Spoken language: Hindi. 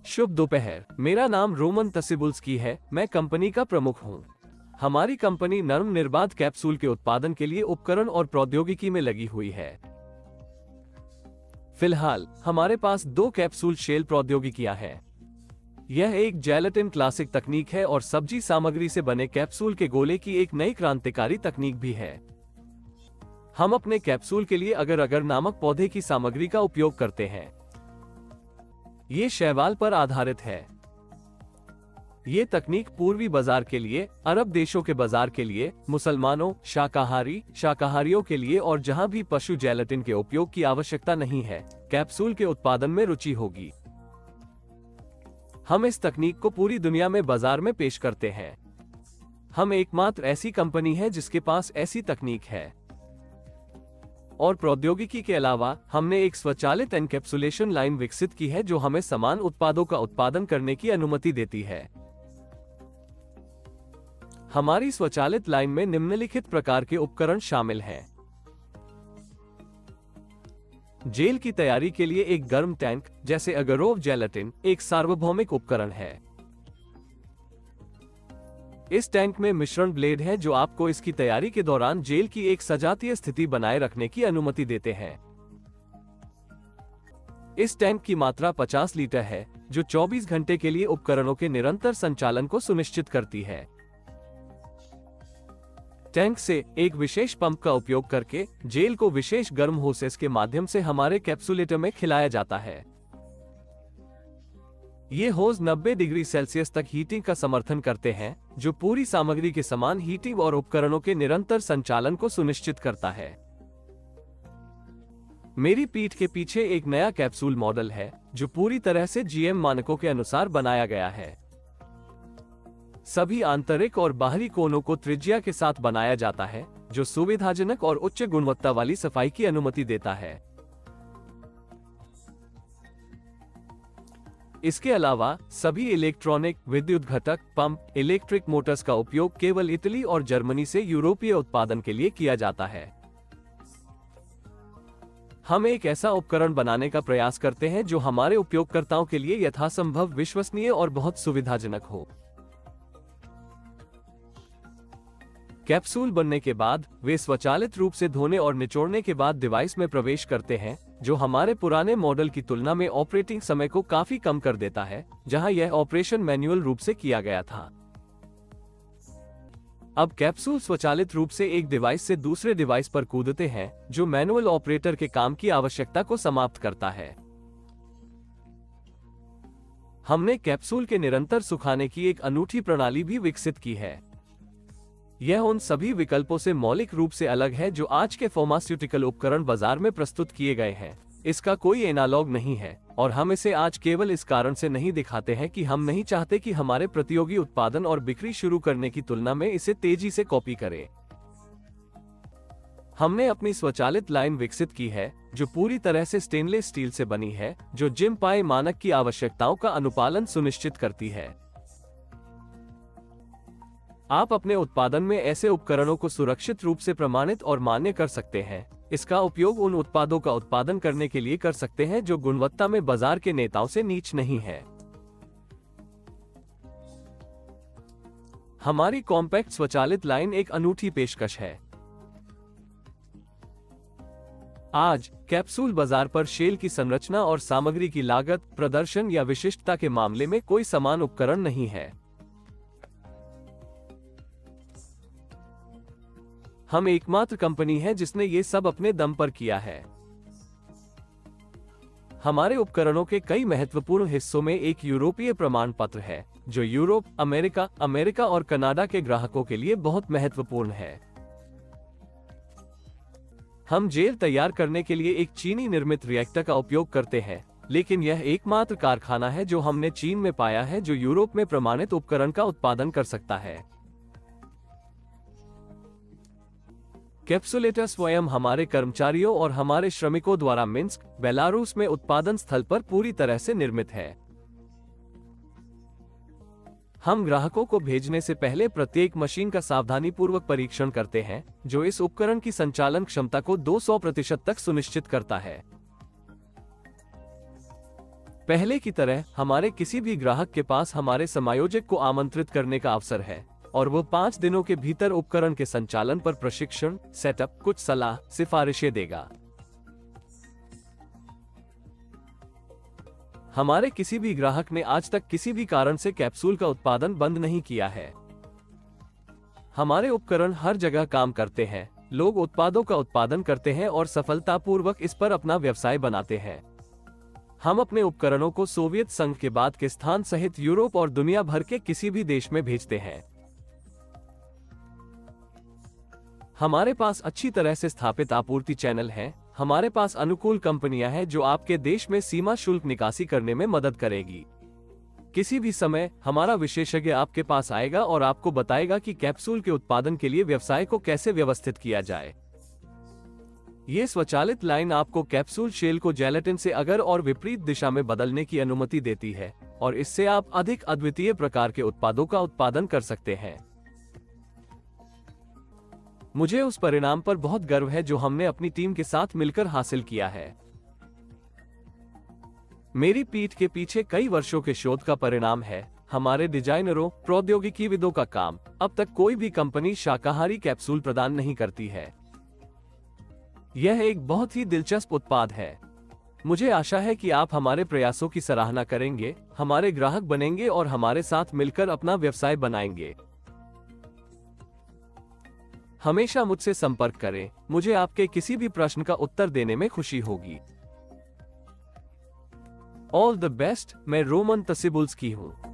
शुभ दोपहर। मेरा नाम रोमन तसिबुल्स्की है। मैं कंपनी का प्रमुख हूँ। हमारी कंपनी नर्म निर्बाध कैप्सूल के उत्पादन के लिए उपकरण और प्रौद्योगिकी में लगी हुई है। फिलहाल हमारे पास 2 कैप्सूल शेल प्रौद्योगिकियां हैं। यह एक जेलेटिन क्लासिक तकनीक है और सब्जी सामग्री से बने कैप्सूल के गोले की एक नई क्रांतिकारी तकनीक भी है। हम अपने कैप्सूल के लिए अगर अगर नामक पौधे की सामग्री का उपयोग करते हैं। ये शैवाल पर आधारित है। ये तकनीक पूर्वी बाजार के लिए, अरब देशों के बाजार के लिए, मुसलमानों, शाकाहारियों के लिए और जहां भी पशु जेलेटिन के उपयोग की आवश्यकता नहीं है, कैप्सूल के उत्पादन में रुचि होगी। हम इस तकनीक को पूरी दुनिया में बाजार में पेश करते हैं। हम एकमात्र ऐसी कंपनी है जिसके पास ऐसी तकनीक है। और प्रौद्योगिकी के अलावा हमने एक स्वचालित एनकैप्सुलेशन लाइन विकसित की है जो हमें समान उत्पादों का उत्पादन करने की अनुमति देती है। हमारी स्वचालित लाइन में निम्नलिखित प्रकार के उपकरण शामिल हैं। जेल की तैयारी के लिए एक गर्म टैंक जैसे अगरोव जेलेटिन एक सार्वभौमिक उपकरण है। इस टैंक में मिश्रण ब्लेड है जो आपको इसकी तैयारी के दौरान जेल की एक सजातीय स्थिति बनाए रखने की अनुमति देते हैं। इस टैंक की मात्रा 50 लीटर है जो 24 घंटे के लिए उपकरणों के निरंतर संचालन को सुनिश्चित करती है। टैंक से एक विशेष पंप का उपयोग करके जेल को विशेष गर्म होसेस के माध्यम से हमारे कैप्सुलेटर में खिलाया जाता है। ये होज 90 डिग्री सेल्सियस तक हीटिंग का समर्थन करते हैं जो पूरी सामग्री के समान हीटिंग और उपकरणों के निरंतर संचालन को सुनिश्चित करता है। मेरी पीठ के पीछे एक नया कैप्सूल मॉडल है जो पूरी तरह से जीएम मानकों के अनुसार बनाया गया है। सभी आंतरिक और बाहरी कोनों को त्रिज्या के साथ बनाया जाता है जो सुविधाजनक और उच्च गुणवत्ता वाली सफाई की अनुमति देता है। इसके अलावा सभी इलेक्ट्रॉनिक, विद्युत घटक, पंप, इलेक्ट्रिक मोटर्स का उपयोग केवल इटली और जर्मनी से यूरोपीय उत्पादन के लिए किया जाता है। हम एक ऐसा उपकरण बनाने का प्रयास करते हैं जो हमारे उपयोगकर्ताओं के लिए यथासंभव विश्वसनीय और बहुत सुविधाजनक हो। कैप्सूल बनने के बाद वे स्वचालित रूप से धोने और निचोड़ने के बाद डिवाइस में प्रवेश करते हैं जो हमारे पुराने मॉडल की तुलना में ऑपरेटिंग समय को काफी कम कर देता है, जहां यह ऑपरेशन मैन्युअल रूप से किया गया था। अब कैप्सूल स्वचालित रूप से एक डिवाइस से दूसरे डिवाइस पर कूदते हैं जो मैनुअल ऑपरेटर के काम की आवश्यकता को समाप्त करता है। हमने कैप्सूल के निरंतर सुखाने की एक अनूठी प्रणाली भी विकसित की है। यह उन सभी विकल्पों से मौलिक रूप से अलग है जो आज के फार्मास्यूटिकल उपकरण बाजार में प्रस्तुत किए गए हैं। इसका कोई एनालॉग नहीं है और हम इसे आज केवल इस कारण से नहीं दिखाते हैं कि हम नहीं चाहते कि हमारे प्रतियोगी उत्पादन और बिक्री शुरू करने की तुलना में इसे तेजी से कॉपी करें। हमने अपनी स्वचालित लाइन विकसित की है जो पूरी तरह से स्टेनलेस स्टील से बनी है जो जिम पाई मानक की आवश्यकताओं का अनुपालन सुनिश्चित करती है। आप अपने उत्पादन में ऐसे उपकरणों को सुरक्षित रूप से प्रमाणित और मान्य कर सकते हैं। इसका उपयोग उन उत्पादों का उत्पादन करने के लिए कर सकते हैं जो गुणवत्ता में बाजार के नेताओं से नीच नहीं है। हमारी कॉम्पैक्ट स्वचालित लाइन एक अनूठी पेशकश है। आज कैप्सूल बाजार पर शेल की संरचना और सामग्री की लागत, प्रदर्शन या विशिष्टता के मामले में कोई समान उपकरण नहीं है। हम एकमात्र कंपनी है जिसने ये सब अपने दम पर किया है। हमारे उपकरणों के कई महत्वपूर्ण हिस्सों में एक यूरोपीय प्रमाण पत्र है जो यूरोप, अमेरिका और कनाडा के ग्राहकों के लिए बहुत महत्वपूर्ण है। हम जेल तैयार करने के लिए एक चीनी निर्मित रिएक्टर का उपयोग करते हैं, लेकिन यह एकमात्र कारखाना है जो हमने चीन में पाया है जो यूरोप में प्रमाणित उपकरण का उत्पादन कर सकता है। कैप्सुलेटर स्वयं हमारे कर्मचारियों और हमारे श्रमिकों द्वारा मिन्स्क, बेलारूस में उत्पादन स्थल पर पूरी तरह से निर्मित है। हम ग्राहकों को भेजने से पहले प्रत्येक मशीन का सावधानीपूर्वक परीक्षण करते हैं जो इस उपकरण की संचालन क्षमता को 200% तक सुनिश्चित करता है। पहले की तरह हमारे किसी भी ग्राहक के पास हमारे समायोजक को आमंत्रित करने का अवसर है और वो 5 दिनों के भीतर उपकरण के संचालन पर प्रशिक्षण, सेटअप, कुछ सलाह, सिफारिशें देगा। हमारे किसी भी ग्राहक ने आज तक किसी भी कारण से कैप्सूल का उत्पादन बंद नहीं किया है। हमारे उपकरण हर जगह काम करते हैं। लोग उत्पादों का उत्पादन करते हैं और सफलतापूर्वक इस पर अपना व्यवसाय बनाते हैं। हम अपने उपकरणों को सोवियत संघ के बाद के स्थान सहित यूरोप और दुनिया भर के किसी भी देश में भेजते हैं। हमारे पास अच्छी तरह से स्थापित आपूर्ति चैनल हैं। हमारे पास अनुकूल कंपनियां हैं जो आपके देश में सीमा शुल्क निकासी करने में मदद करेगी। किसी भी समय हमारा विशेषज्ञ आपके पास आएगा और आपको बताएगा कि कैप्सूल के उत्पादन के लिए व्यवसाय को कैसे व्यवस्थित किया जाए। ये स्वचालित लाइन आपको कैप्सूल शेल को जेलेटिन से अगर और विपरीत दिशा में बदलने की अनुमति देती है और इससे आप अधिक अद्वितीय प्रकार के उत्पादों का उत्पादन कर सकते हैं। मुझे उस परिणाम पर बहुत गर्व है जो हमने अपनी टीम के साथ मिलकर हासिल किया है। मेरी पीठ के पीछे कई वर्षों के शोध का परिणाम है। हमारे डिजाइनरों, प्रौद्योगिकीविदों का काम। अब तक कोई भी कंपनी शाकाहारी कैप्सूल प्रदान नहीं करती है। यह एक बहुत ही दिलचस्प उत्पाद है। मुझे आशा है कि आप हमारे प्रयासों की सराहना करेंगे, हमारे ग्राहक बनेंगे और हमारे साथ मिलकर अपना व्यवसाय बनाएंगे। हमेशा मुझसे संपर्क करें। मुझे आपके किसी भी प्रश्न का उत्तर देने में खुशी होगी। All the best. मैं रोमन तसिबुल्स्की हूँ।